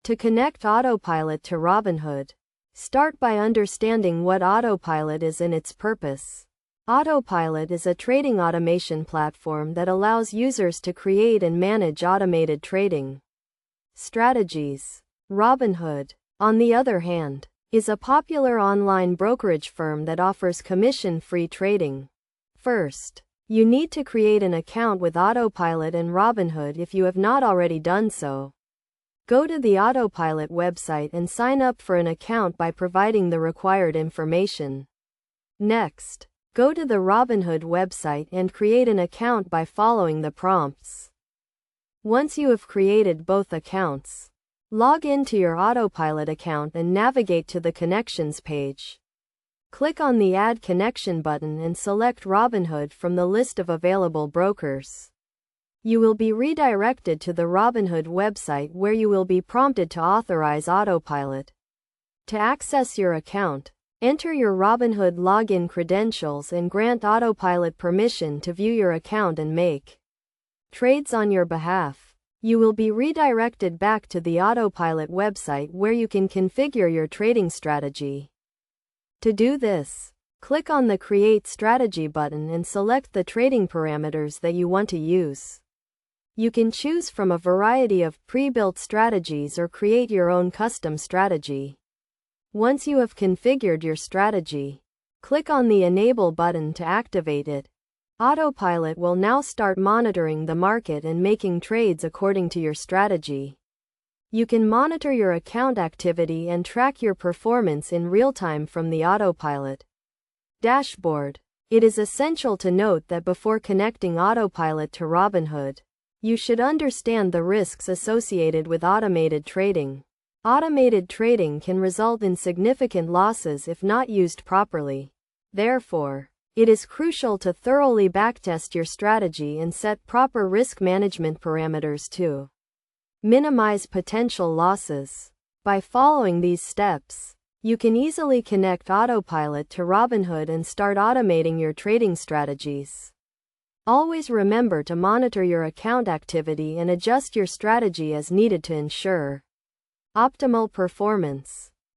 To connect Autopilot to Robinhood, start by understanding what Autopilot is and its purpose. Autopilot is a trading automation platform that allows users to create and manage automated trading strategies. Robinhood, on the other hand, is a popular online brokerage firm that offers commission-free trading. First, you need to create an account with Autopilot and Robinhood if you have not already done so. Go to the Autopilot website and sign up for an account by providing the required information. Next, go to the Robinhood website and create an account by following the prompts. Once you have created both accounts, log into your Autopilot account and navigate to the Connections page. Click on the Add Connection button and select Robinhood from the list of available brokers. You will be redirected to the Robinhood website where you will be prompted to authorize Autopilot. To access your account, enter your Robinhood login credentials and grant Autopilot permission to view your account and make trades on your behalf. You will be redirected back to the Autopilot website where you can configure your trading strategy. To do this, click on the Create Strategy button and select the trading parameters that you want to use. You can choose from a variety of pre-built strategies or create your own custom strategy. Once you have configured your strategy, click on the Enable button to activate it. Autopilot will now start monitoring the market and making trades according to your strategy. You can monitor your account activity and track your performance in real time from the Autopilot dashboard. It is essential to note that before connecting Autopilot to Robinhood, you should understand the risks associated with automated trading. Automated trading can result in significant losses if not used properly. Therefore, it is crucial to thoroughly backtest your strategy and set proper risk management parameters to minimize potential losses. By following these steps, you can easily connect Autopilot to Robinhood and start automating your trading strategies. Always remember to monitor your account activity and adjust your strategy as needed to ensure optimal performance.